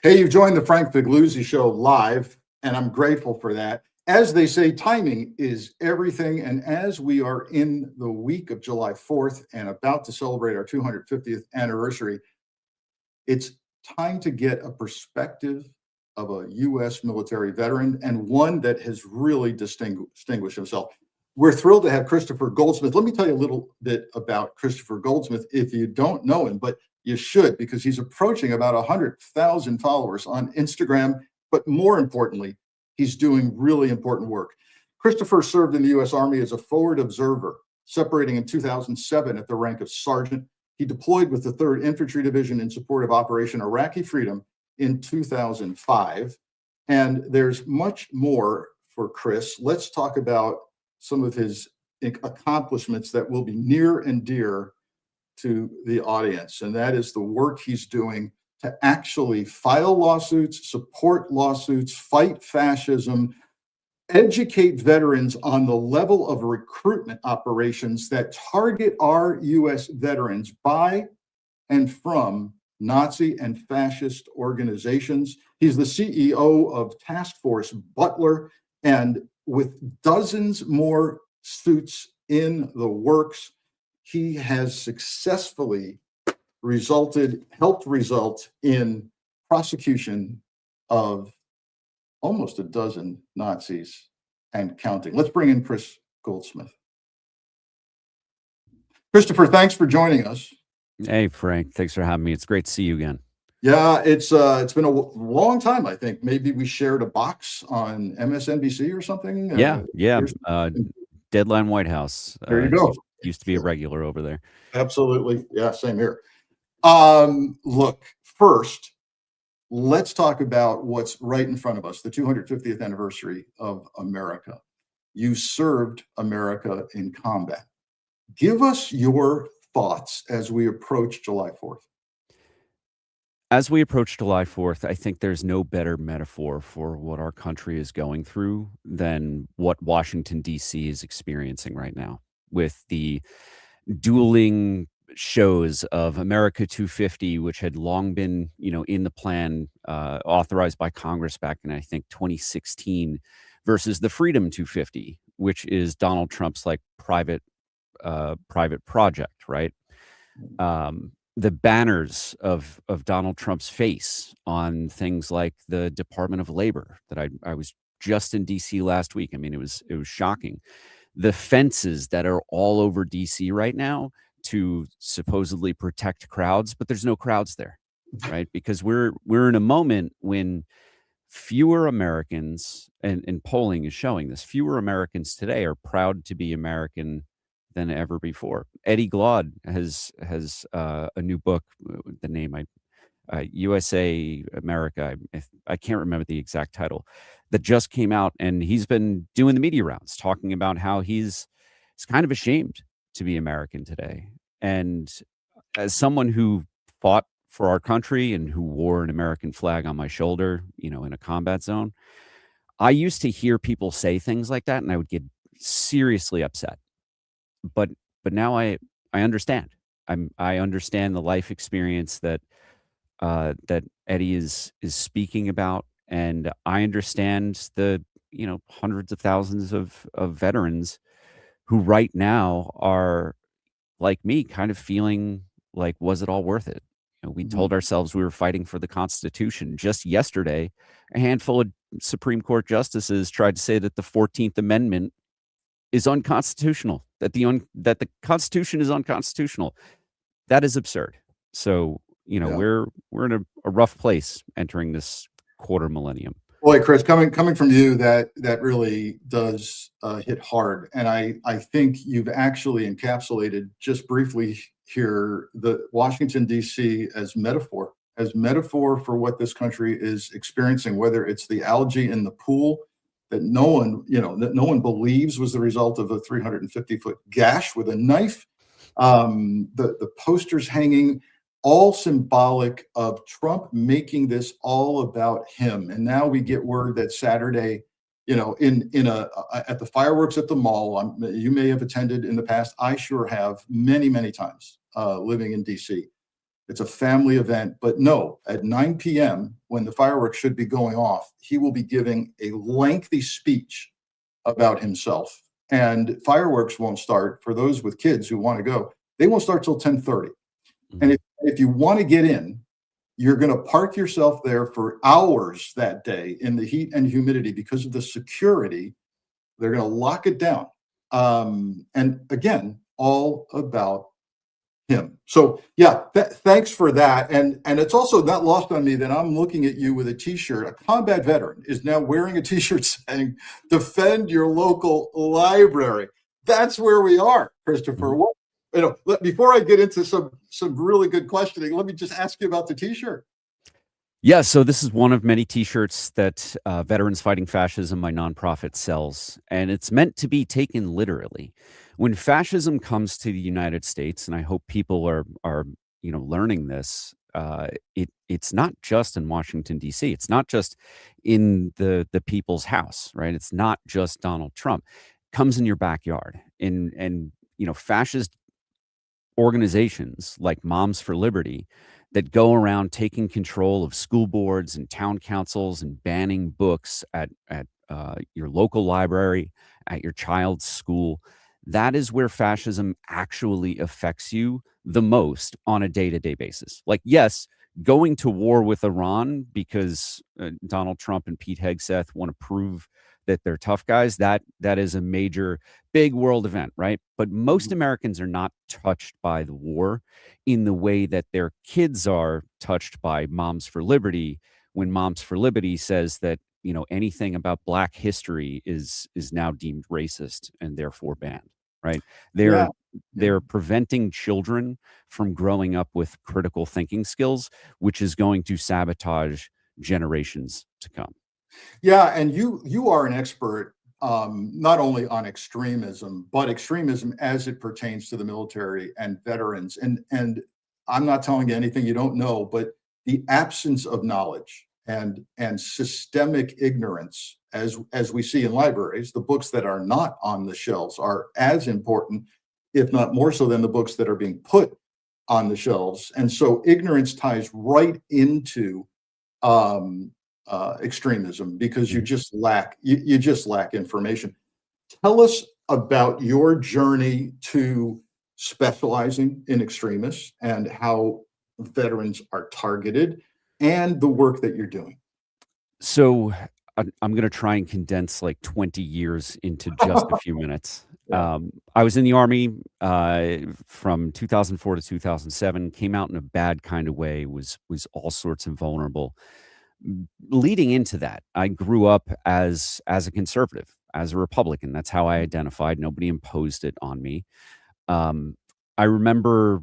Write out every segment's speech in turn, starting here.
Hey, you've joined the Frank Figliuzzi Show live, and I'm grateful for that. As they say, timing is everything. And as we are in the week of July 4th and about to celebrate our 250th anniversary, it's time to get a perspective of a U.S. military veteran and one that has really distinguished himself. We're thrilled to have Kristofer Goldsmith. Let me tell you a little bit about Kristofer Goldsmith if you don't know him, but you should, because he's approaching about 100,000 followers on Instagram. But more importantly, he's doing really important work. Kristofer served in the U.S. Army as a forward observer, separating in 2007 at the rank of sergeant. He deployed with the 3rd Infantry Division in support of Operation Iraqi Freedom in 2005. And there's much more for Chris. Let's talk about some of his accomplishments that will be near and dear to the audience. And that is the work he's doing to actually file lawsuits, support lawsuits, fight fascism, educate veterans on the level of recruitment operations that target our U.S. veterans by and from Nazi and fascist organizations. He's the CEO of Task Force Butler, and with dozens more suits in the works, he has successfully helped result in prosecution of almost a dozen Nazis and counting. Let's bring in Chris Goldsmith. Kristofer, thanks for joining us. Hey, Frank, thanks for having me. It's great to see you again. Yeah, it's been a long time. I think maybe we shared a box on MSNBC or something. Yeah. Deadline White House. There you go. Used to be a regular over there. Absolutely. Yeah, same here. Look, first, let's talk about what's right in front of us, the 250th anniversary of America. You served America in combat. Give us your thoughts as we approach July 4th. As we approach July 4th, I think there's no better metaphor for what our country is going through than what Washington, D.C. is experiencing right now, with the dueling shows of America 250, which had long been, in the plan, authorized by Congress back in, I think, 2016, versus the Freedom 250, which is Donald Trump's private project, right? The banners of Donald Trump's face on things like the Department of Labor that I was just in DC last week. I mean, it was shocking. The fences that are all over DC right now to supposedly protect crowds, but there's no crowds there, right? Because we're in a moment when fewer Americans, and polling is showing this, fewer Americans today are proud to be American than ever before. Eddie Glaude has a new book, the name USA America, I can't remember the exact title, that just came out, and he's been doing the media rounds talking about how he's kind of ashamed to be American today. And as someone who fought for our country and who wore an American flag on my shoulder, in a combat zone, I used to hear people say things like that and I would get seriously upset. But now I understand. I understand the life experience that Eddie is speaking about, and I understand the hundreds of thousands of veterans who right now are like me, kind of feeling like, was it all worth it? We told ourselves we were fighting for the Constitution. Just yesterday, a handful of Supreme Court justices tried to say that the 14th Amendment is unconstitutional, that the Constitution is unconstitutional. That is absurd. So, we're in a rough place entering this quarter millennium. Boy, Chris, coming from you, that really does hit hard. And I think you've actually encapsulated just briefly here the Washington, D.C. as metaphor for what this country is experiencing, whether it's the algae in the pool that no one believes was the result of a 350-foot gash with a knife, the posters hanging, all symbolic of Trump making this all about him. And now we get word that Saturday, at the fireworks at the mall, you may have attended in the past. I sure have, many, many times living in DC. It's a family event. But no, at 9 p.m., when the fireworks should be going off, he will be giving a lengthy speech about himself. And fireworks won't start, for those with kids who want to go, they won't start till 10:30. And if you want to get in, you're going to park yourself there for hours that day in the heat and humidity because of the security. They're going to lock it down. And again, all about him. So yeah, thanks for that. And it's also not lost on me that I'm looking at you with a T-shirt. A combat veteran is now wearing a T-shirt saying, "Defend your local library." That's where we are, Kristofer. What, before I get into some really good questioning, let me just ask you about the T-shirt. Yeah, so this is one of many T-shirts that Veterans Fighting Fascism, my nonprofit, sells, and it's meant to be taken literally. When fascism comes to the United States, and I hope people are learning this, it's not just in Washington D.C. It's not just in the people's house, right? It's not just Donald Trump. It comes in your backyard, and fascist organizations like Moms for Liberty that go around taking control of school boards and town councils and banning books at your local library, at your child's school. That is where fascism actually affects you the most on a day-to-day basis. Like, yes, going to war with Iran because Donald Trump and Pete Hegseth want to prove that they're tough guys, that is a major, big world event, right? But most Americans are not touched by the war in the way that their kids are touched by Moms for Liberty, when Moms for Liberty says that anything about Black history is now deemed racist and therefore banned, right? They're preventing children from growing up with critical thinking skills, which is going to sabotage generations to come. Yeah, and you are an expert not only on extremism, but extremism as it pertains to the military and veterans. And I'm not telling you anything you don't know, but the absence of knowledge and systemic ignorance, as we see in libraries, the books that are not on the shelves are as important, if not more so, than the books that are being put on the shelves. And so ignorance ties right into extremism, because you just lack information. Tell us about your journey to specializing in extremists and how veterans are targeted and the work that you're doing. So I'm going to try and condense like 20 years into just a few minutes. Yeah. I was in the Army from 2004 to 2007, came out in a bad kind of way, was all sorts of vulnerable. Leading into that, I grew up as a conservative, as a Republican. That's how I identified. Nobody imposed it on me. I remember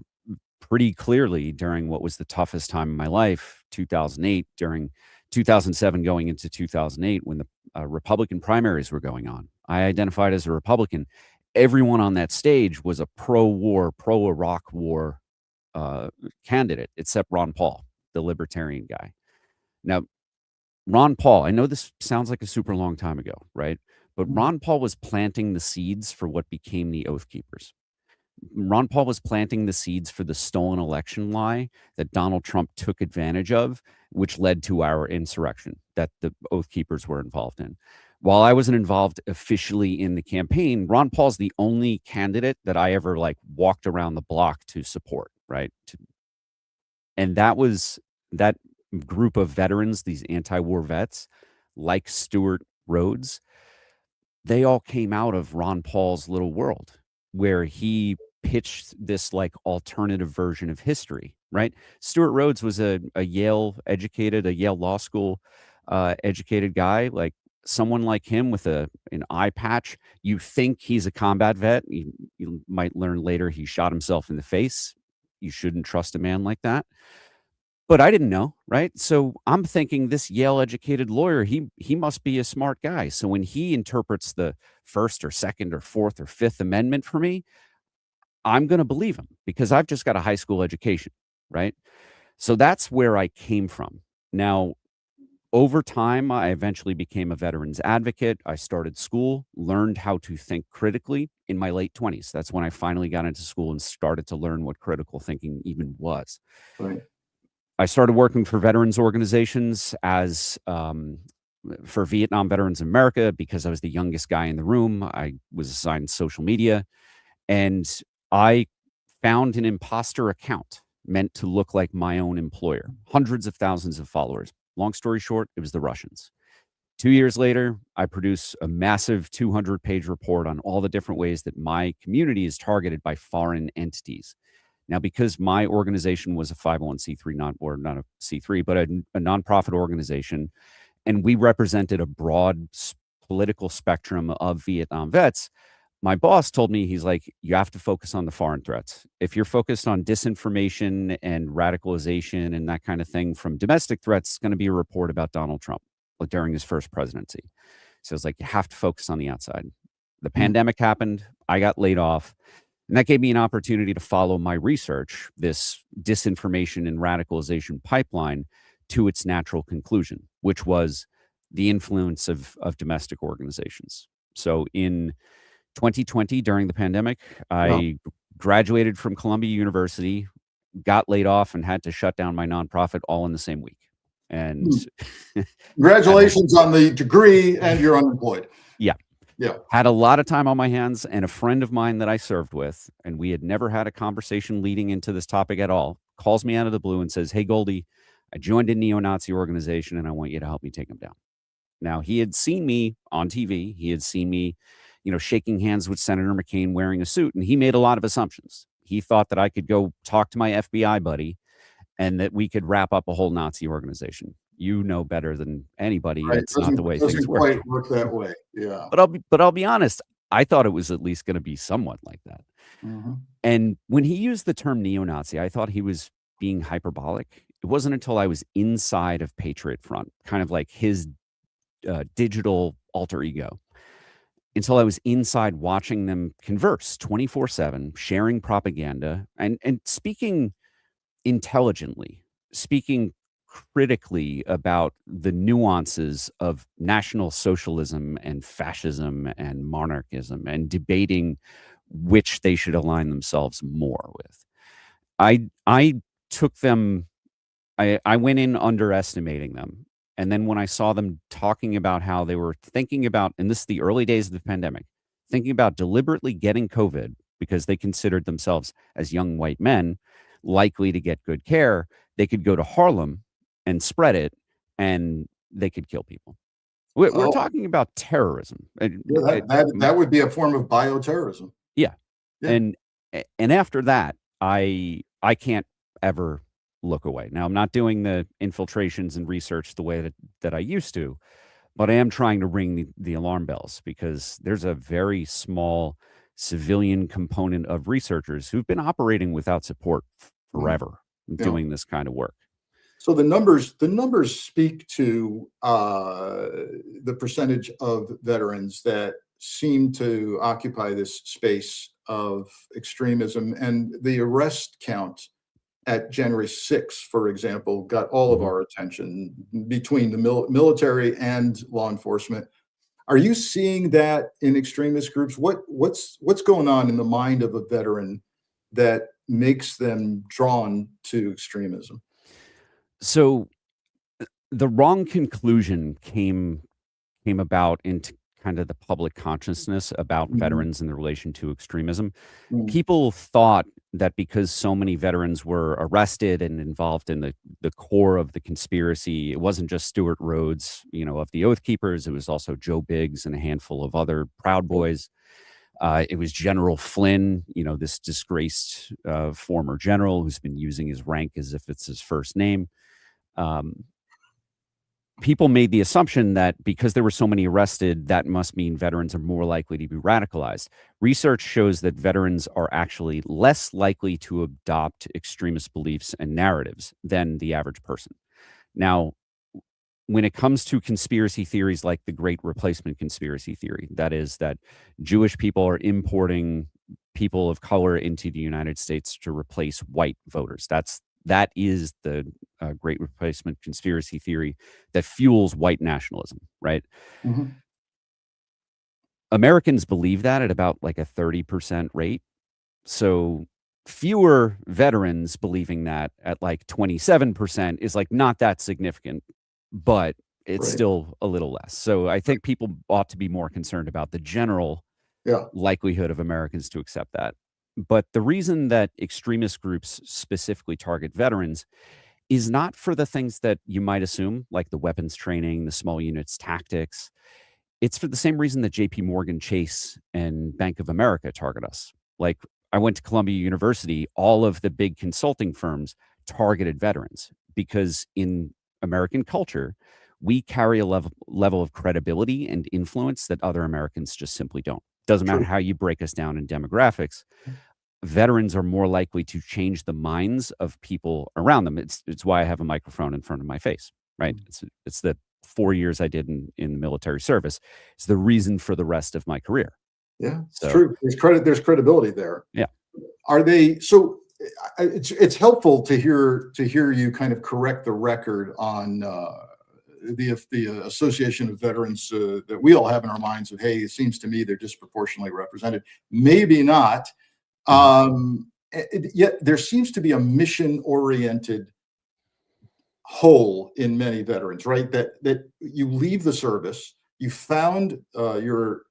pretty clearly during what was the toughest time in my life, 2008, during 2007 going into 2008, when the Republican primaries were going on. I identified as a Republican. Everyone on that stage was a pro-war, pro-Iraq war candidate, except Ron Paul, the libertarian guy. Now, Ron Paul, I know this sounds like a super long time ago, right? But Ron Paul was planting the seeds for what became the Oath Keepers. Ron Paul was planting the seeds for the stolen election lie that Donald Trump took advantage of, which led to our insurrection that the Oath Keepers were involved in. While I wasn't involved officially in the campaign, Ron Paul's the only candidate that I ever walked around the block to support, right? And that group of veterans, these anti-war vets, like Stuart Rhodes, they all came out of Ron Paul's little world where he pitched this alternative version of history, right? Stuart Rhodes was a Yale law school educated guy. Like someone like him with an eye patch, you think he's a combat vet. You might learn later he shot himself in the face. You shouldn't trust a man like that. But I didn't know, right? So I'm thinking this Yale-educated lawyer, he must be a smart guy. So when he interprets the First or Second or Fourth or Fifth Amendment for me, I'm going to believe him because I've just got a high school education, right? So that's where I came from. Now, over time, I eventually became a veterans advocate. I started school, learned how to think critically in my late 20s. That's when I finally got into school and started to learn what critical thinking even was. Right. I started working for veterans organizations as for Vietnam Veterans of America because I was the youngest guy in the room. I was assigned social media, and I found an imposter account meant to look like my own employer. Hundreds of thousands of followers. Long story short, it was the Russians. 2 years later, I produce a massive 200-page report on all the different ways that my community is targeted by foreign entities. Now, because my organization was a 501c3, not a C3, but a nonprofit organization, and we represented a broad political spectrum of Vietnam vets, my boss told me, he's like, you have to focus on the foreign threats. If you're focused on disinformation and radicalization and that kind of thing from domestic threats, it's going to be a report about Donald Trump during his first presidency. So it's like, you have to focus on the outside. The pandemic happened. I got laid off. And that gave me an opportunity to follow my research, this disinformation and radicalization pipeline, to its natural conclusion, which was the influence of domestic organizations. So in 2020, during the pandemic, I graduated from Columbia University, got laid off, and had to shut down my nonprofit all in the same week. And congratulations on the degree, and you're unemployed. Yeah. Had a lot of time on my hands, and a friend of mine that I served with, and we had never had a conversation leading into this topic at all, calls me out of the blue and says, "Hey, Goldie, I joined a neo-Nazi organization and I want you to help me take them down." Now, he had seen me on TV. He had seen me, shaking hands with Senator McCain wearing a suit, and he made a lot of assumptions. He thought that I could go talk to my FBI buddy and that we could wrap up a whole Nazi organization. You know better than anybody. Right. That's not the way things work. Doesn't quite work that way. Yeah. But I'll be honest. I thought it was at least going to be somewhat like that. And when he used the term neo-Nazi, I thought he was being hyperbolic. It wasn't until I was inside of Patriot Front, kind of like his digital alter ego, until I was inside watching them converse 24/7, sharing propaganda and speaking intelligently, speaking critically about the nuances of National Socialism and fascism and monarchism, and debating which they should align themselves more with. I took them, I went in underestimating them. And then when I saw them talking about how they were thinking about, and this is the early days of the pandemic, thinking about deliberately getting COVID because they considered themselves as young white men likely to get good care, they could go to Harlem and spread it, and they could kill people. We're talking about terrorism. That would be a form of bioterrorism. Yeah. And after that, I can't ever look away. Now, I'm not doing the infiltrations and research the way that I used to, but I am trying to ring the alarm bells, because there's a very small civilian component of researchers who've been operating without support forever, doing this kind of work. So the numbers speak to the percentage of veterans that seem to occupy this space of extremism, and the arrest count at January 6th, for example, got all of our attention between the military and law enforcement. Are you seeing that in extremist groups? What's going on in the mind of a veteran that makes them drawn to extremism? So the wrong conclusion came about into kind of the public consciousness about veterans in the relation to extremism. People thought that because so many veterans were arrested and involved in the core of the conspiracy, it wasn't just Stuart Rhodes, of the Oath Keepers. It was also Joe Biggs and a handful of other Proud Boys. It was General Flynn, this disgraced former general who's been using his rank as if it's his first name. People made the assumption that because there were so many arrested, that must mean veterans are more likely to be radicalized. Research shows that veterans are actually less likely to adopt extremist beliefs and narratives than the average person. Now, when it comes to conspiracy theories like the Great Replacement conspiracy theory, that is that Jewish people are importing people of color into the United States to replace white voters. That's That is the Great Replacement conspiracy theory that fuels white nationalism, right? Mhm. Americans believe that at about like a 30% rate. So fewer veterans believing that at like 27% is like not that significant, but it's Right. still a little less. So I think people ought to be more concerned about the general Yeah. likelihood of Americans to accept that. But the reason that extremist groups specifically target veterans is not for the things that you might assume, like the weapons training, the small units tactics. It's for the same reason that JP Morgan Chase and Bank of America target us. Like, I went to Columbia University, all of the big consulting firms targeted veterans because in American culture, we carry a level of credibility and influence that other Americans just simply don't. Doesn't matter True. how you break us down in demographics. Veterans are more likely to change the minds of people around them. It's why I have a microphone in front of my face, right? It's the 4 years I did in the military service. It's the reason for the rest of my career. Yeah, it's So true. There's credibility there. yeah. Are they so? It's helpful to hear you kind of correct the record on the association of veterans that we all have in our minds of, hey, it seems to me they're disproportionately represented. Maybe not. Mhm. Yet there seems to be a mission-oriented hole in many veterans, right? That you leave the service, you found your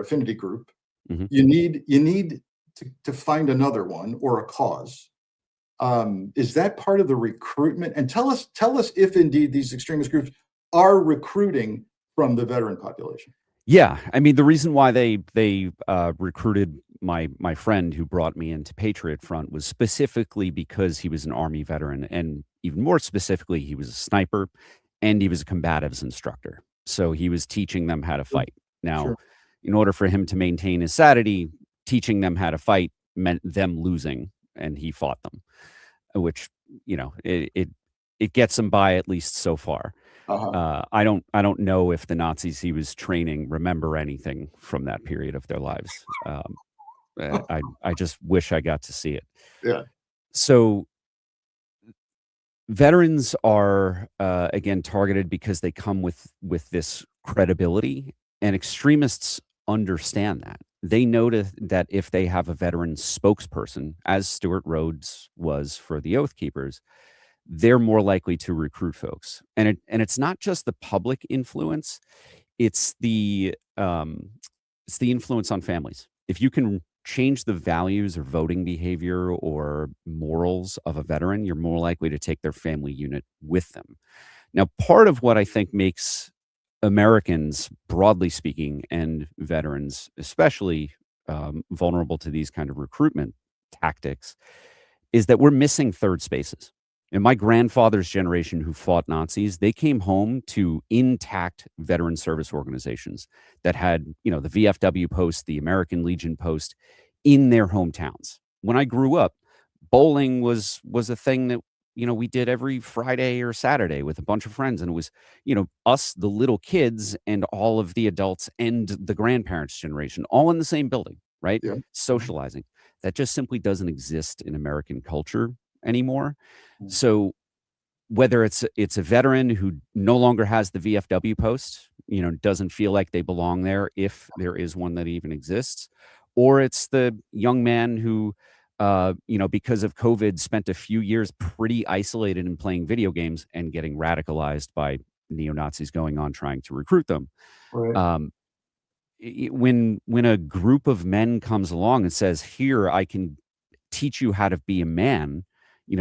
affinity group. Mhm. You need to find another one or a cause. Is that part of the recruitment? And tell us if indeed these extremist groups are recruiting from the veteran population. Yeah, I mean, the reason why they recruited my friend who brought me into Patriot Front was specifically because he was an Army veteran, and even more specifically, he was a sniper and he was a combatives instructor. So he was teaching them how to Sure. fight. Now, Sure. in order for him to maintain his sanity, teaching them how to fight meant them losing, and he fought them, which, it gets him by at least so far. Uh-huh. I don't know if the Nazis he was training remember anything from that period of their lives. I just wish I got to see it. Yeah. So veterans are again targeted because they come with this credibility, and extremists understand that. They know that if they have a veteran spokesperson, as Stuart Rhodes was for the Oath Keepers, they're more likely to recruit folks. And it's not just the public influence, it's the influence on families. If you can change the values or voting behavior or morals of a veteran, you're more likely to take their family unit with them. Now, part of what I think makes Americans, broadly speaking, and veterans especially, vulnerable to these kind of recruitment tactics is that we're missing third spaces. And my grandfather's generation who fought Nazis, they came home to intact veteran service organizations that had, the VFW post, the American Legion post in their hometowns. When I grew up, bowling was a thing that, we did every Friday or Saturday with a bunch of friends. And it was, us, the little kids, and all of the adults and the grandparents' generation, all in the same building, right? Yeah. Socializing. That just simply doesn't exist in American culture anymore. Mhm. So whether it's a veteran who no longer has the VFW post, doesn't feel like they belong there if there is one that even exists, or it's the young man who, because of COVID, spent a few years pretty isolated and playing video games and getting radicalized by neo-Nazis going on trying to recruit them. Right. Um, when a group of men comes along and says, "Here, I can teach you how to be a man,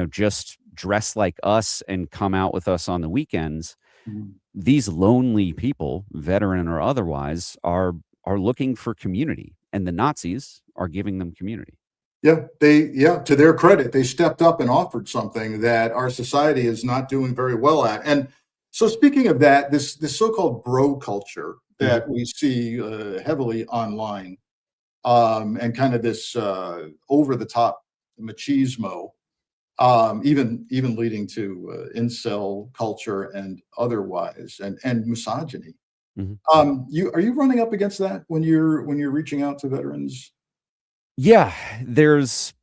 just dress like us and come out with us on the weekends." Mhm. These lonely people, veteran or otherwise, are looking for community, and the Nazis are giving them community. Yeah, to their credit, they stepped up and offered something that our society is not doing very well at. And so, speaking of that, this so-called bro culture Mhm. that we see heavily online, and kind of this over-the-top machismo, even leading to incel culture and otherwise, and misogyny. Mhm. Are you running up against that when you're reaching out to veterans? Yeah, there's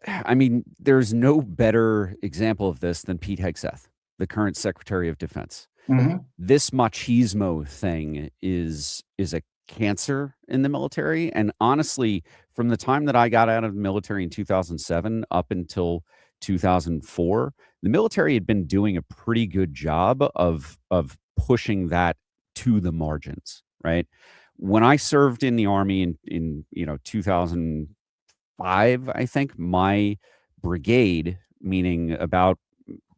I mean, there's no better example of this than Pete Hegseth, the current Secretary of Defense. Mhm. This machismo thing is a cancer in the military, and honestly, from the time that I got out of the military in 2007 up until 2004, the military had been doing a pretty good job of pushing that to the margins, right? When I served in the Army in 2005, I think, my brigade, meaning about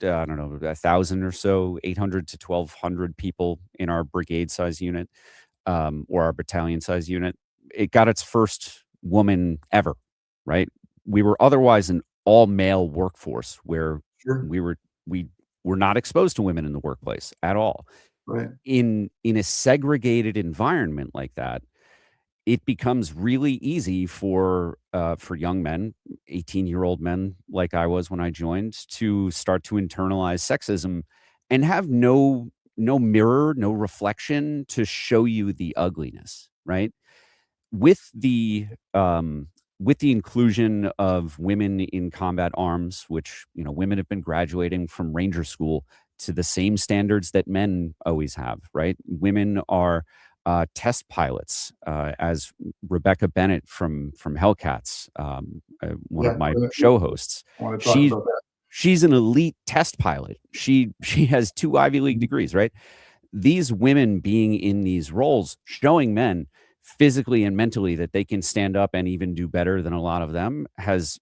I don't know, 1,000 or so, 800 to 1,200 people in our brigade size unit, or our battalion size unit. It got its first woman ever, right? We were otherwise an all male workforce where Sure. we were not exposed to women in the workplace at all. Right. In a segregated environment like that, it becomes really easy for young men, 18-year-old men like I was when I joined, to start to internalize sexism and have no mirror, no reflection to show you the ugliness, right? With the with the inclusion of women in combat arms, which, women have been graduating from Ranger School to the same standards that men always have, right? Women are test pilots, as Rebecca Bennett from Hellcats, one of Yeah. my I show hosts. want to talk She's about that. she's an elite test pilot. She has 2 Ivy League degrees, right? These women being in these roles, showing men physically and mentally that they can stand up and even do better than a lot of them, has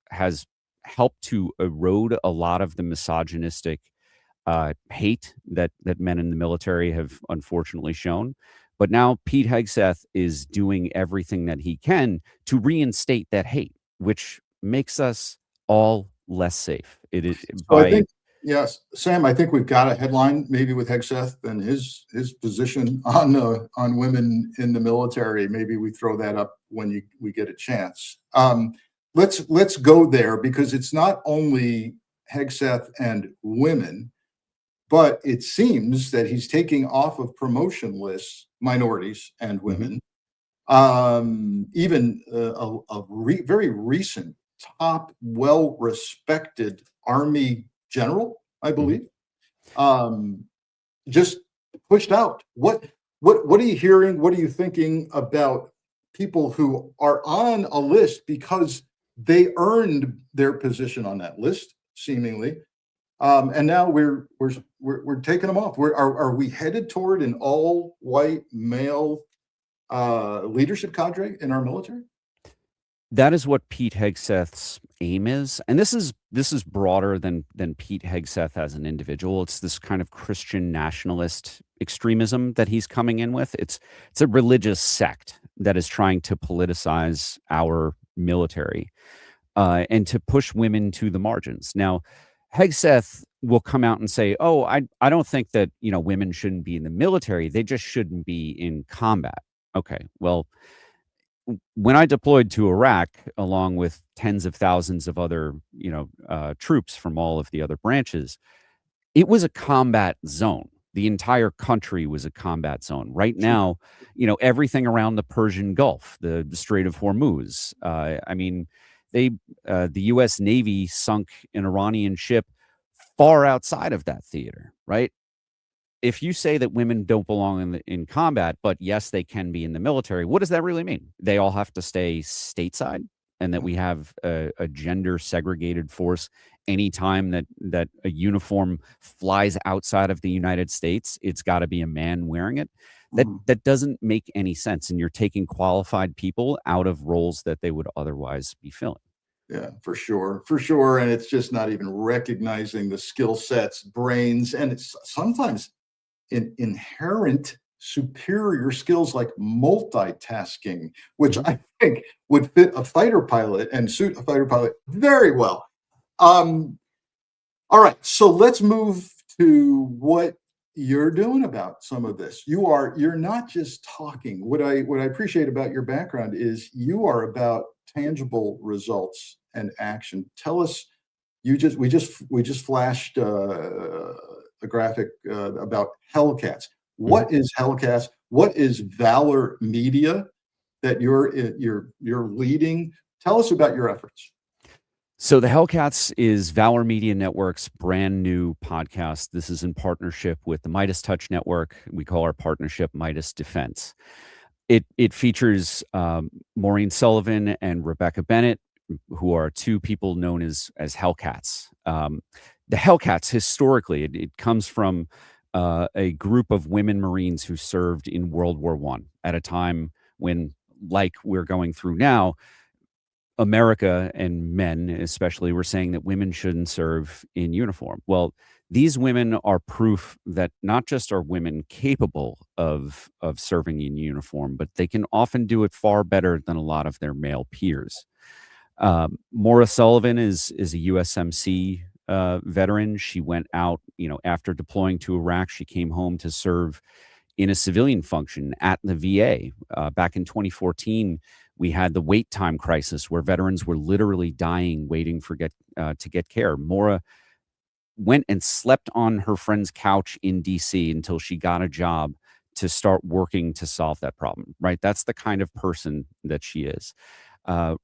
helped to erode a lot of the misogynistic hate that men in the military have unfortunately shown. But now Pete Hegseth is doing everything that he can to reinstate that hate, which makes us all less safe. So I By think, yes, Sam, I think we've got a headline maybe with Hegseth and his position on women in the military. Maybe we throw that up when we get a chance. Let's go there, because it's not only Hegseth and women, but it seems that he's taking off of promotion lists minorities and Mhm, women. Even very recent top, well-respected Army general, I mhm. believe, um, just pushed out. What are you hearing? What are you thinking about people who are on a list because they earned their position on that list, seemingly, and now we're taking them off. Are we headed toward an all-white male leadership cadre in our military? That is what Pete Hegseth's aim is, and this is broader than Pete Hegseth as an individual. It's this kind of Christian nationalist extremism that he's coming in with. It's a religious sect that is trying to politicize our military, and to push women to the margins. Now, Hegseth will come out and say, "Oh, I don't think that women shouldn't be in the military. They just shouldn't be in combat." Okay, well, when I deployed to Iraq, along with tens of thousands of other, troops from all of the other branches, it was a combat zone. The entire country was a combat zone. Right Sure. now, everything around the Persian Gulf, the Strait of Hormuz. I mean, the U.S. Navy sunk an Iranian ship far outside of that theater, right? If you say that women don't belong in combat, but yes, they can be in the military, what does that really mean? They all have to stay stateside, and that we have a gender segregated force. Anytime that a uniform flies outside of the United States, it's got to be a man wearing it. That Mhm. that doesn't make any sense, and you're taking qualified people out of roles that they would otherwise be filling. Yeah, for sure, and it's just not even recognizing the skill sets, brains, and it's sometimes inherent superior skills like multitasking, which Mhm. I think would fit a fighter pilot and suit a fighter pilot very well. Um, all right, so let's move to what you're doing about some of this. You're not just talking. What I appreciate about your background is you are about tangible results and action. Tell us, we just flashed a graphic about Hellcats. Mhm. What is Hellcats? What is Valor Media that you're leading? Tell us about your efforts. So the Hellcats is Valor Media Network's brand new podcast. This is in partnership with the Midas Touch Network. We call our partnership Midas Defense. It features Maureen Sullivan and Rebecca Bennett, who are two people known as Hellcats. The Hellcats, historically, it comes from a group of women Marines who served in World War I at a time when, like we're going through now, America and men especially were saying that women shouldn't serve in uniform. Well, these women are proof that not just are women capable of serving in uniform, but they can often do it far better than a lot of their male peers. Maura Sullivan is a USMC veteran. She went out, after deploying to Iraq. She came home to serve in a civilian function at the VA. Back in 2014, we had the wait time crisis where veterans were literally dying waiting to get care. Maura went and slept on her friend's couch in DC until she got a job to start working to solve that problem, right? That's the kind of person that she is.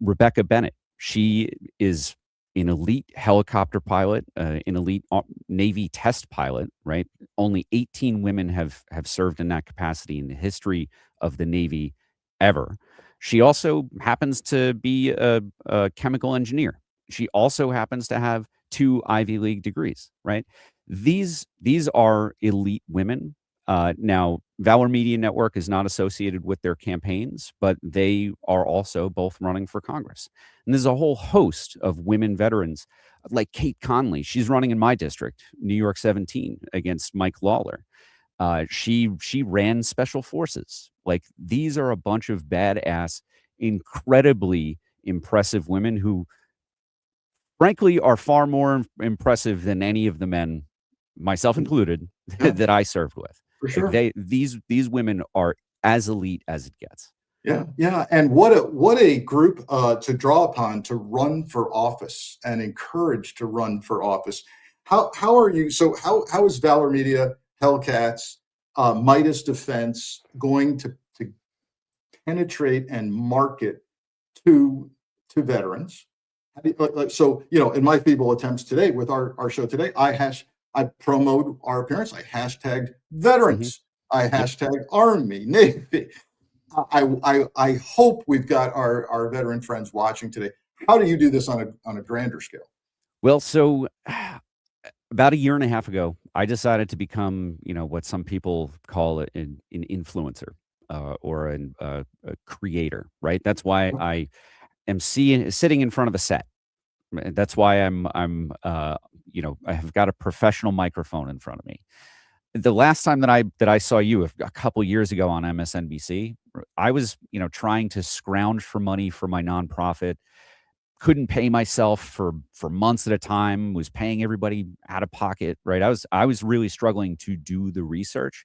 Rebecca Bennett, she is an elite helicopter pilot, an elite Navy test pilot, right? Only 18 women have served in that capacity in the history of the Navy ever. She also happens to be a chemical engineer. She also happens to have 2 Ivy League degrees, right? These are elite women. Now, Valor Media Network is not associated with their campaigns, but they are also both running for Congress. And there's a whole host of women veterans, like Kate Conley. She's running in my district, New York 17, against Mike Lawler. She ran special forces. Like, these are a bunch of badass, incredibly impressive women who, frankly, are far more impressive than any of the men, myself included, Yeah, that I served with. for Like, sure. these women are as elite as it gets. Yeah, yeah, and what a group to draw upon to run for office and encourage to run for office. How are you? So how is Valor Media, Hellcats, Midas Defense going to penetrate and market to veterans? So, in my feeble attempts today with our show today, I promote our appearance. I hashtagged Mhm. veterans. I Yep. hashtagged Army, Navy. I hope we've got our veteran friends watching today. How do you do this on a grander scale? Well, so about a year and a half ago, I decided to become, what some people call an influencer, or a creator, right? That's why I am sitting in front of a set. That's why I have got a professional microphone in front of me. The last time that I saw you a couple years ago on MSNBC, I was, trying to scrounge for money for my nonprofit, couldn't pay myself for months at a time, was paying everybody out of pocket, right? I was really struggling to do the research,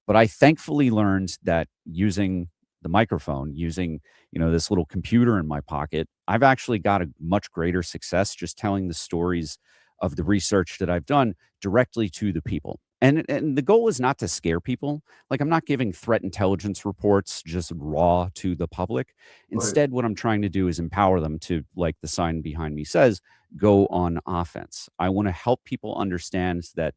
but I thankfully learned that using the microphone, using, this little computer in my pocket, I've actually got a much greater success just telling the stories of the research that I've done directly to the people. And the goal is not to scare people. Like, I'm not giving threat intelligence reports just raw to the public. Right. Instead, what I'm trying to do is empower them to, like the sign behind me says, go on offense. I want to help people understand that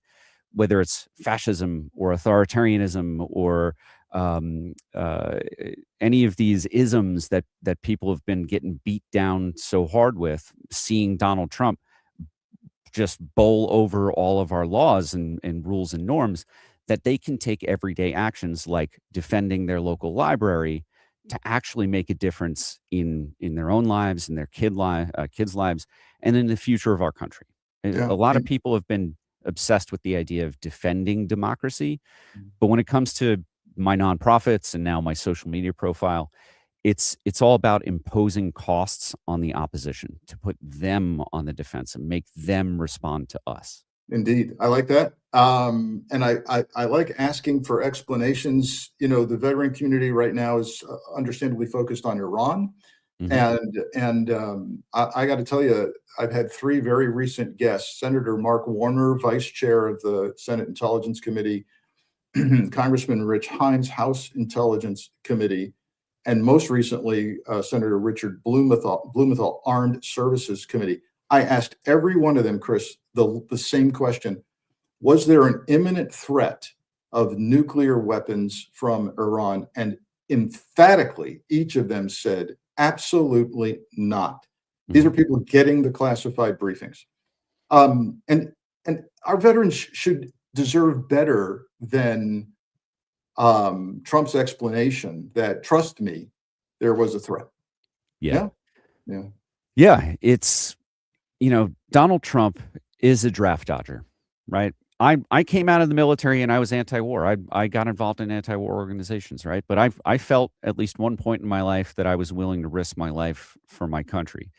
whether it's fascism or authoritarianism or um, uh, any of these isms that people have been getting beat down so hard with, seeing Donald Trump just bowl over all of our laws and rules and norms, that they can take everyday actions like defending their local library to actually make a difference in their own lives, in their kids' lives, and in the future of our country. A Yeah. lot of people have been obsessed with the idea of defending democracy, but when it comes to my nonprofits and now my social media profile, it's all about imposing costs on the opposition to put them on the defense and make them respond to us. Indeed, I like that. And I like asking for explanations. The veteran community right now is understandably focused on Iran, Mhm. and I got to tell you, I've had 3 very recent guests: Senator Mark Warner, Vice Chair of the Senate Intelligence Committee, Congressman Rich Hines, House Intelligence Committee, and most recently, Senator Richard Blumenthal, Armed Services Committee. I asked every one of them, Chris, the same question. Was there an imminent threat of nuclear weapons from Iran? And emphatically, each of them said, absolutely not. These are people getting the classified briefings. And our veterans should deserve better than Trump's explanation that, trust me, there was a threat. Yeah. Yeah. Yeah. It's, Donald Trump is a draft dodger, right? I came out of the military and I was anti-war. I got involved in anti-war organizations, right? But I felt at least one point in my life that I was willing to risk my life for my country.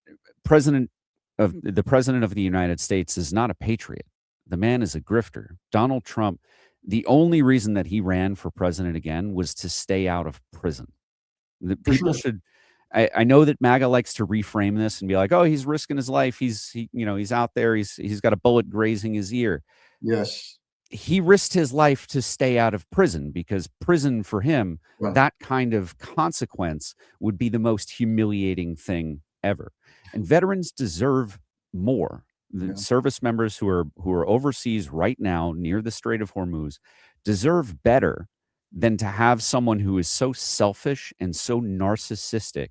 The president of the United States is not a patriot. The man is a grifter. Donald Trump, the only reason that he ran for president again was to stay out of prison. The For people sure. should. I know that MAGA likes to reframe this and be like, "Oh, he's risking his life. He's out there. He's got a bullet grazing his ear." Yes. He risked his life to stay out of prison because prison for him, Well, that kind of consequence would be the most humiliating thing ever. And veterans deserve more. The Yeah. service members who are overseas right now near the Strait of Hormuz deserve better than to have someone who is so selfish and so narcissistic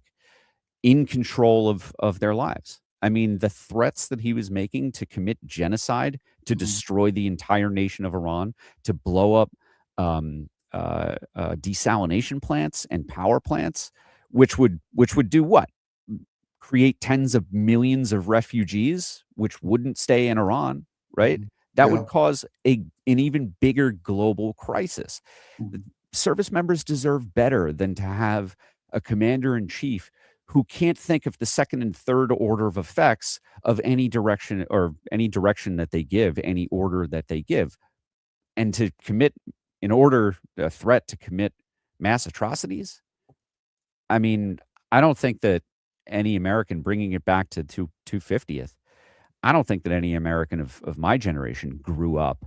in control of their lives. I mean, the threats that he was making to commit genocide, to destroy the entire nation of Iran, to blow up desalination plants and power plants, which would do what? Create tens of millions of refugees, which wouldn't stay in Iran, right? That Yeah. would cause an even bigger global crisis. The service members deserve better than to have a commander in chief who can't think of the second and third order of effects of any direction that they give, any order that they give, and to commit a threat to commit mass atrocities. I mean, I don't think that any American, bringing it back to 250th, I don't think that any American of my generation grew up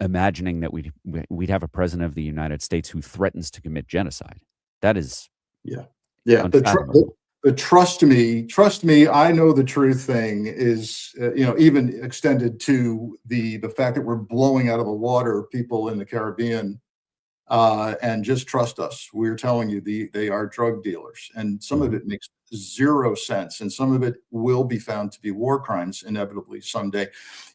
imagining that we'd have a president of the United States who threatens to commit genocide. That is Yeah. unfathomable. The trust me, I know the truth thing is, even extended to the fact that we're blowing out of the water people in the Caribbean, and just trust us. We're telling you, they are drug dealers, and some of it makes zero sense, and some of it will be found to be war crimes inevitably someday.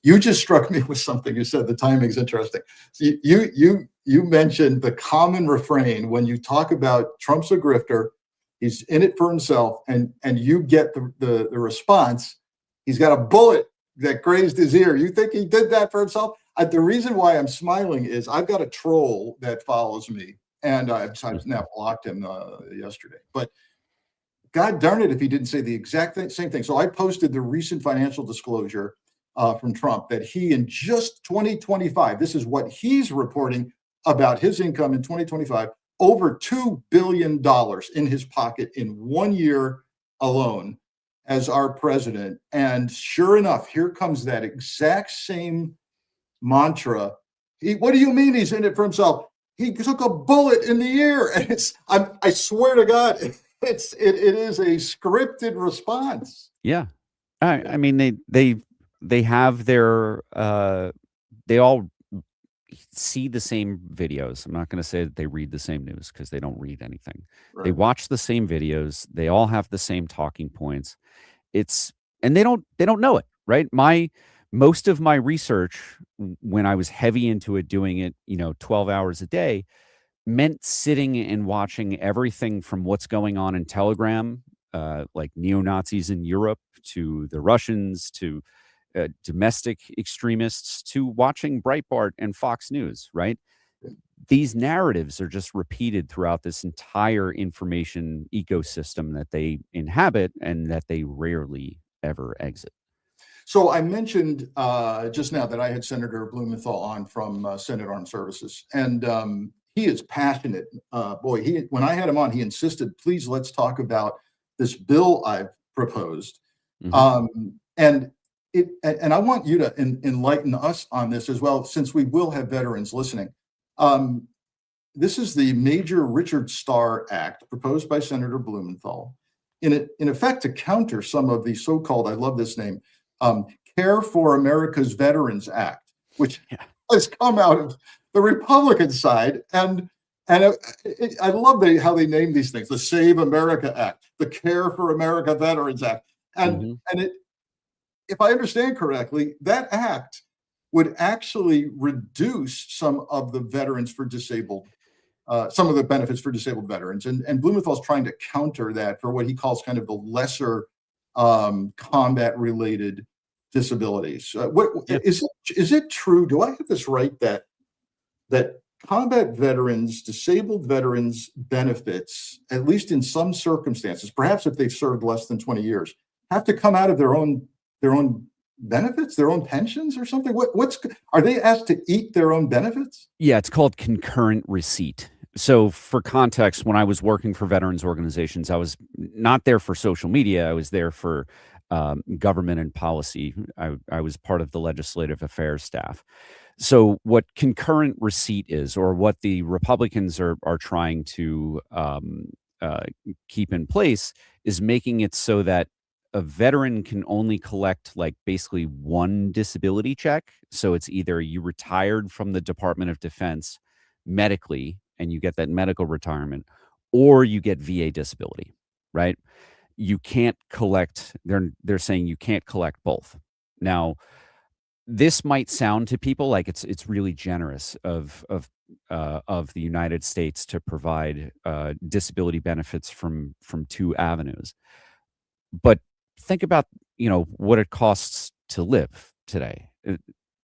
You just struck me with something. You said the timing is interesting. You mentioned the common refrain when you talk about Trump's a grifter. He's in it for himself, and you get the response. He's got a bullet that grazed his ear. You think he did that for himself? The reason why I'm smiling is I've got a troll that follows me, and I've now blocked him yesterday. But God darn it, if he didn't say the exact same thing. So I posted the recent financial disclosure from Trump that he, in just 2025, this is what he's reporting about his income in 2025, over $2 billion in his pocket in 1 year alone as our president. And sure enough, here comes that exact same mantra. What do you mean he's in it for himself? He took a bullet in the ear, and I swear to God, it is a scripted response. Yeah. I mean, they have their they all see the same videos. I'm not going to say that they read the same news because they don't read anything. They Right. watch the same videos. They all have the same talking points. And they don't know it, right? Most of my research when I was heavy into it, doing it, 12 hours a day, meant sitting and watching everything from what's going on in Telegram, like neo-Nazis in Europe, to the Russians, to domestic extremists, to watching Breitbart and Fox News, right? These narratives are just repeated throughout this entire information ecosystem that they inhabit and that they rarely ever exit. So I mentioned just now that I had Senator Blumenthal on from Senate Armed Services, and he is passionate. When I had him on, he insisted, please, let's talk about this bill I've proposed. And I want you to enlighten us on this as well, since we will have veterans listening. This is the Major Richard Starr Act proposed by Senator Blumenthal. in effect to counter some of the so-called, I love this name, Care for America's Veterans Act, which Yeah. has come out of the Republican side. And I love how they name these things: the Save America Act, the Care for America Veterans Act. And if I understand correctly, that act would actually reduce some of the veterans for disabled, some of the benefits for disabled veterans. And Blumenthal's trying to counter that for what he calls kind of the lesser combat related disabilities. Is it true? Do I have this right that combat veterans, disabled veterans benefits, at least in some circumstances, perhaps if they've served less than 20 years, have to come out of their own benefits, their own pensions or something? Are they asked to eat their own benefits? Yeah, it's called concurrent receipt. So for context, when I was working for veterans organizations, I was not there for social media. I was there for government and policy. I was part of the legislative affairs staff. So what concurrent receipt is, or what the Republicans are trying to keep in place, is making it so that a veteran can only collect like basically one disability check. So it's either you retired from the Department of Defense medically and you get that medical retirement, or you get VA disability, right? You can't collect, they're saying you can't collect both. Now, this might sound to people like it's really generous of the United States to provide disability benefits from two avenues. But think about, what it costs to live today.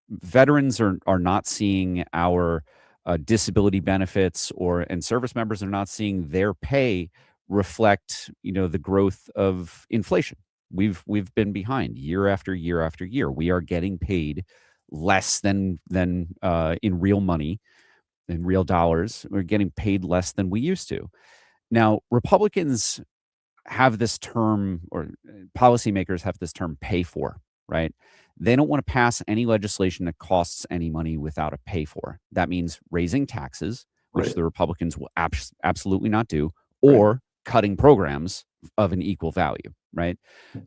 Veterans are not seeing our disability benefits, and service members are not seeing their pay reflect, the growth of inflation. We've been behind year after year after year. We are getting paid less than in real money, in real dollars. We're getting paid less than we used to. Now, Republicans have this term, or policymakers have this term, pay for, right? They don't want to pass any legislation that costs any money without a pay for. That means raising taxes, which Right. the Republicans will absolutely not do, Right. or cutting programs of an equal value, right?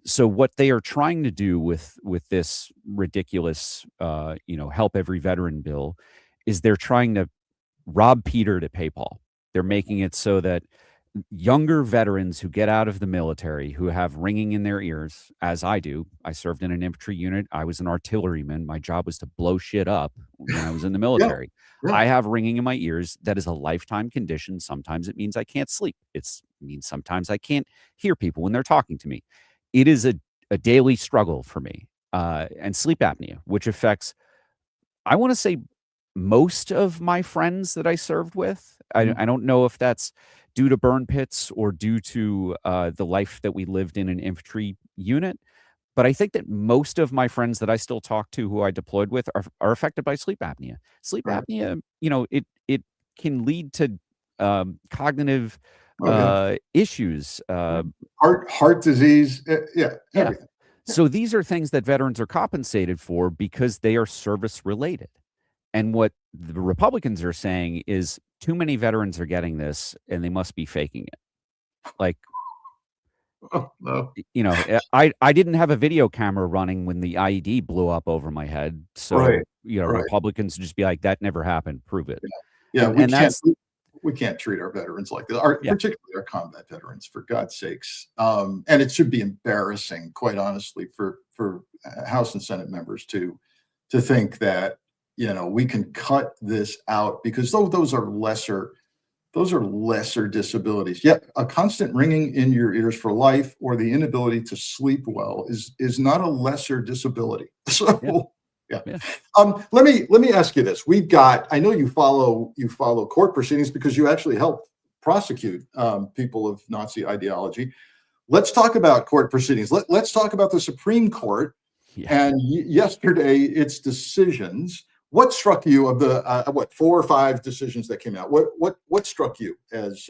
So what they are trying to do with this ridiculous, help every veteran bill, is they're trying to rob Peter to pay Paul. They're making it so that younger veterans who get out of the military, who have ringing in their ears, as I do. I served in an infantry unit. I was an artilleryman. My job was to blow shit up when I was in the Yeah. military. Yeah. I have ringing in my ears. That is a lifetime condition. Sometimes it means I can't sleep. It means sometimes I can't hear people when they're talking to me. It is a daily struggle for me. And sleep apnea, which affects, I want to say, most of my friends that I served with. I don't know if that's due to burn pits or due to the life that we lived in an infantry unit, but I think that most of my friends that I still talk to, who I deployed with, are affected by sleep apnea. Sleep Right. apnea, it can lead to cognitive Oh, yeah. issues. Heart disease. Yeah. Yeah. Everything. So these are things that veterans are compensated for because they are service related. And what the Republicans are saying is too many veterans are getting this and they must be faking it. Like, Oh, no. I didn't have a video camera running when the IED blew up over my head. So, Right. Right. Republicans just be like, that never happened. Prove it. Yeah. And that's, We can't treat our veterans like that, yeah, particularly our combat veterans, for God's sakes. And it should be embarrassing, quite honestly, for House and Senate members to think that we can cut this out, because those are lesser disabilities. Yet a constant ringing in your ears for life, or the inability to sleep well, is not a lesser disability. So yeah. yeah. Let me ask you this. I know you follow court proceedings because you actually help prosecute people of Nazi ideology. Let's talk about court proceedings. Let's talk about the Supreme Court and yesterday its decisions. What struck you of the 4 or 5 decisions that came out? What struck you as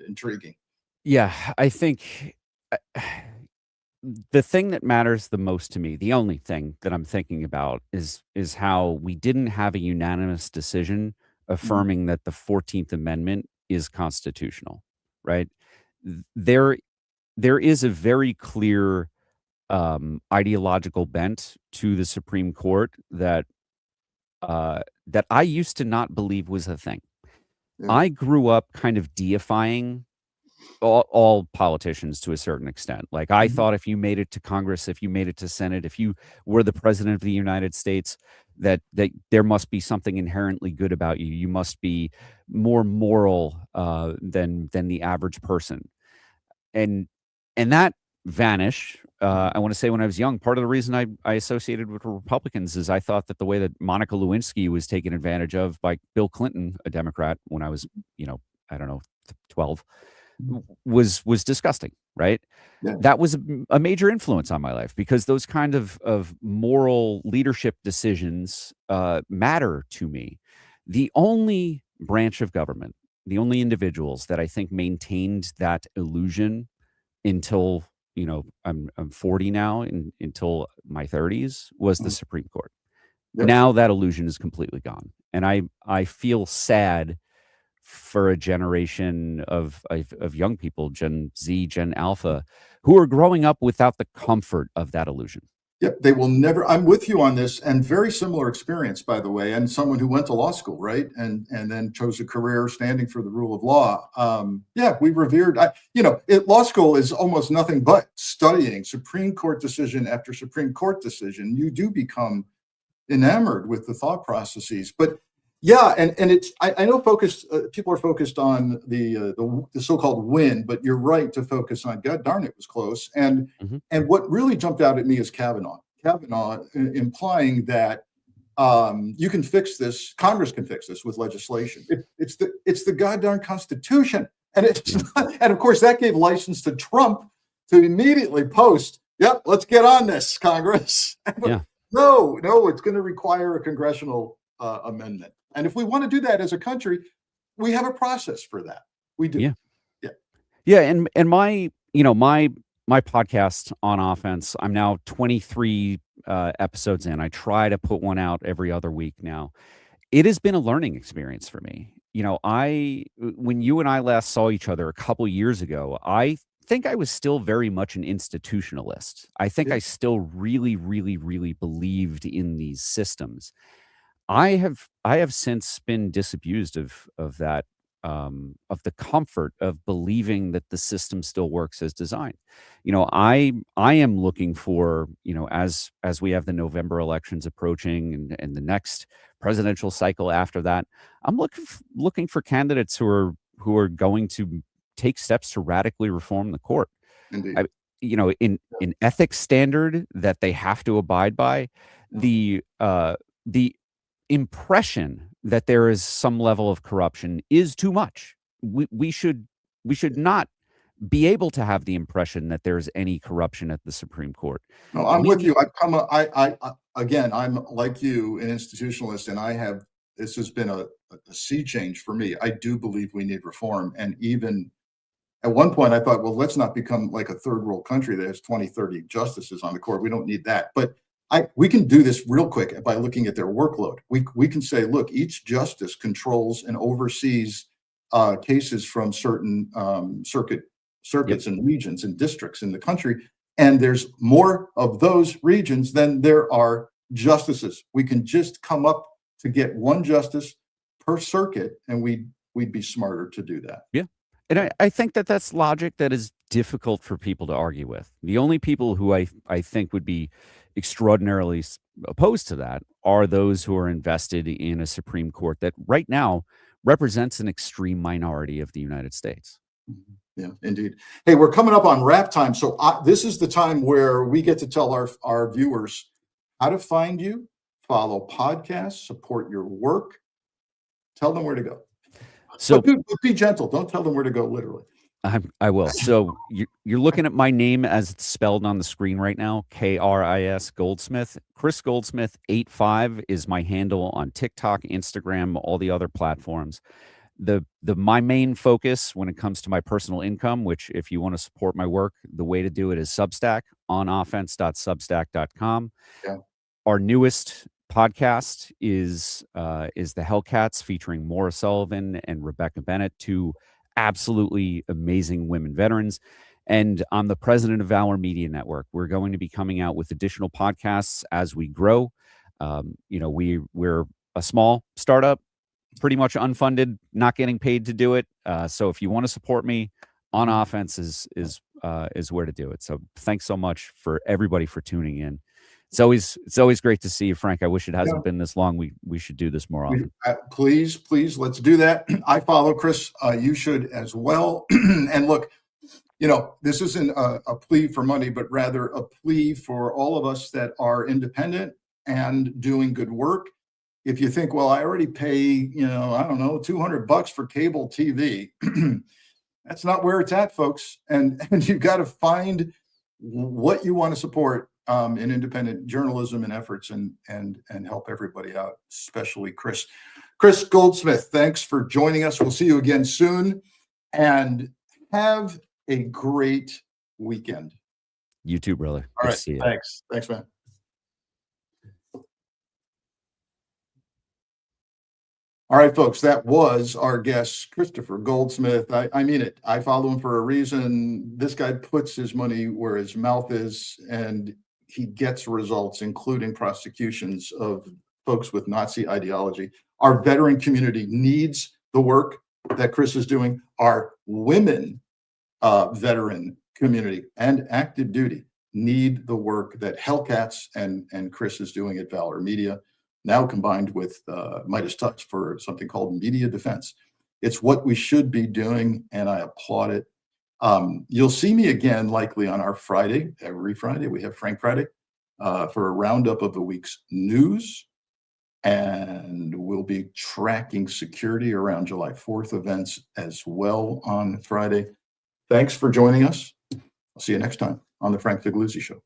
intriguing? Yeah, I think the thing that matters the most to me, the only thing that I'm thinking about, is how we didn't have a unanimous decision affirming that the 14th Amendment is constitutional, right? There there is a very clear ideological bent to the Supreme Court that that I used to not believe was a thing. Yeah. I grew up kind of deifying all politicians to a certain extent. Like I thought if you made it to Congress, if you made it to Senate, if you were the president of the United States, that there must be something inherently good about you. You must be more moral than the average person. And that vanished. I want to say when I was young, part of the reason I associated with Republicans is I thought that the way that Monica Lewinsky was taken advantage of by Bill Clinton, a Democrat, when I was, I don't know, 12, was disgusting, right? Yeah. That was a major influence on my life because those kind of moral leadership decisions matter to me. The only branch of government, the only individuals that I think maintained that illusion until I'm 40 now, until my 30s, was the Supreme Court. Yes. Now that illusion is completely gone, and I feel sad for a generation of young people, Gen Z, Gen Alpha, who are growing up without the comfort of that illusion. Yep, they will never. I'm with you on this, and very similar experience, by the way, and someone who went to law school, right, and then chose a career standing for the rule of law. Yeah, we revered. Law school is almost nothing but studying Supreme Court decision after Supreme Court decision. You do become enamored with the thought processes, but yeah, and it's. I know people are focused on the so-called win, but you're right to focus on. God darn, it was close. And what really jumped out at me is Kavanaugh. Implying that you can fix this. Congress can fix this with legislation. It's the goddamn Constitution, and it's not, and of course that gave license to Trump to immediately post. Yep, let's get on this, Congress. Yeah. No, it's going to require a congressional amendment. And if we want to do that as a country, we have a process for that. We do. Yeah. And my podcast On Offense, I'm now 23 episodes in. I try to put one out every other week now. It has been a learning experience for me. When you and I last saw each other a couple years ago, I think I was still very much an institutionalist. I think I still really, really, really believed in these systems. I have since been disabused of that, of the comfort of believing that the system still works as designed. I am looking for, as we have the November elections approaching and the next presidential cycle after that, I'm looking for candidates who are going to take steps to radically reform the court. Indeed. In ethics standard that they have to abide by, the impression that there is some level of corruption is too much. We should not be able to have the impression that there's any corruption at the Supreme Court. No, I'm with you. Again, I'm like you, an institutionalist, and this has been a sea change for me. I do believe we need reform. And even at one point I thought, well, let's not become like a third world country that has 20, 30 justices on the court. We don't need that. But we can do this real quick by looking at their workload. We can say, look, each justice controls and oversees cases from certain circuits and regions and districts in the country. And there's more of those regions than there are justices. We can just come up to get one justice per circuit, and we'd be smarter to do that. Yeah. And I think that's logic that is difficult for people to argue with. The only people who I think would be extraordinarily opposed to that are those who are invested in a Supreme Court that right now represents an extreme minority of the United States. Yeah, indeed. Hey, we're coming up on wrap time. So this is the time where we get to tell our viewers how to find you, follow podcasts, support your work. Tell them where to go. So but be gentle. Don't tell them where to go, literally. I will. So you're looking at my name as it's spelled on the screen right now, Kris Goldsmith. Kris Goldsmith 85 is my handle on TikTok, Instagram, all the other platforms. My main focus when it comes to my personal income, which if you want to support my work, the way to do it is Substack, onoffense.substack.com. Yeah. Our newest podcast is the Hellcats, featuring Maura Sullivan and Rebecca Bennett, two absolutely amazing women veterans. And I'm the president of Valor Media Network. We're going to be coming out with additional podcasts as we grow. You know, we're a small startup, pretty much unfunded, not getting paid to do it. So if you want to support me, On Offense is where to do it. So thanks so much for everybody for tuning in. It's always great to see you, Frank. I wish it hasn't been this long. We should do this more often. Please, let's do that. I follow Chris. You should as well. And look, you know, this isn't a plea for money, but rather a plea for all of us that are independent and doing good work. If you think, well, I already pay, you know, I don't know, $200 for cable TV. That's not where it's at, folks. And you've got to find what you want to support in independent journalism and efforts and help everybody out, especially Chris. Chris Goldsmith, thanks for joining us. We'll see you again soon, and have a great weekend. You too, brother. All Good right. to see you. Thanks, man. All right, folks, that was our guest, Kristofer Goldsmith. I mean it. I follow him for a reason. This guy puts his money where his mouth is, and he gets results, including prosecutions of folks with Nazi ideology. Our veteran community needs the work that Chris is doing. Our women veteran community and active duty need the work that Hellcats and Chris is doing at Valor Media, now combined with Midas Touch for something called media defense. It's what we should be doing, and I applaud it. You'll see me again likely on our Friday. Every Friday we have Frank Friday for a roundup of the week's news, and we'll be tracking security around July 4th events as well on Friday. Thanks for joining us. I'll see you next time on the Frank Figliuzzi Show.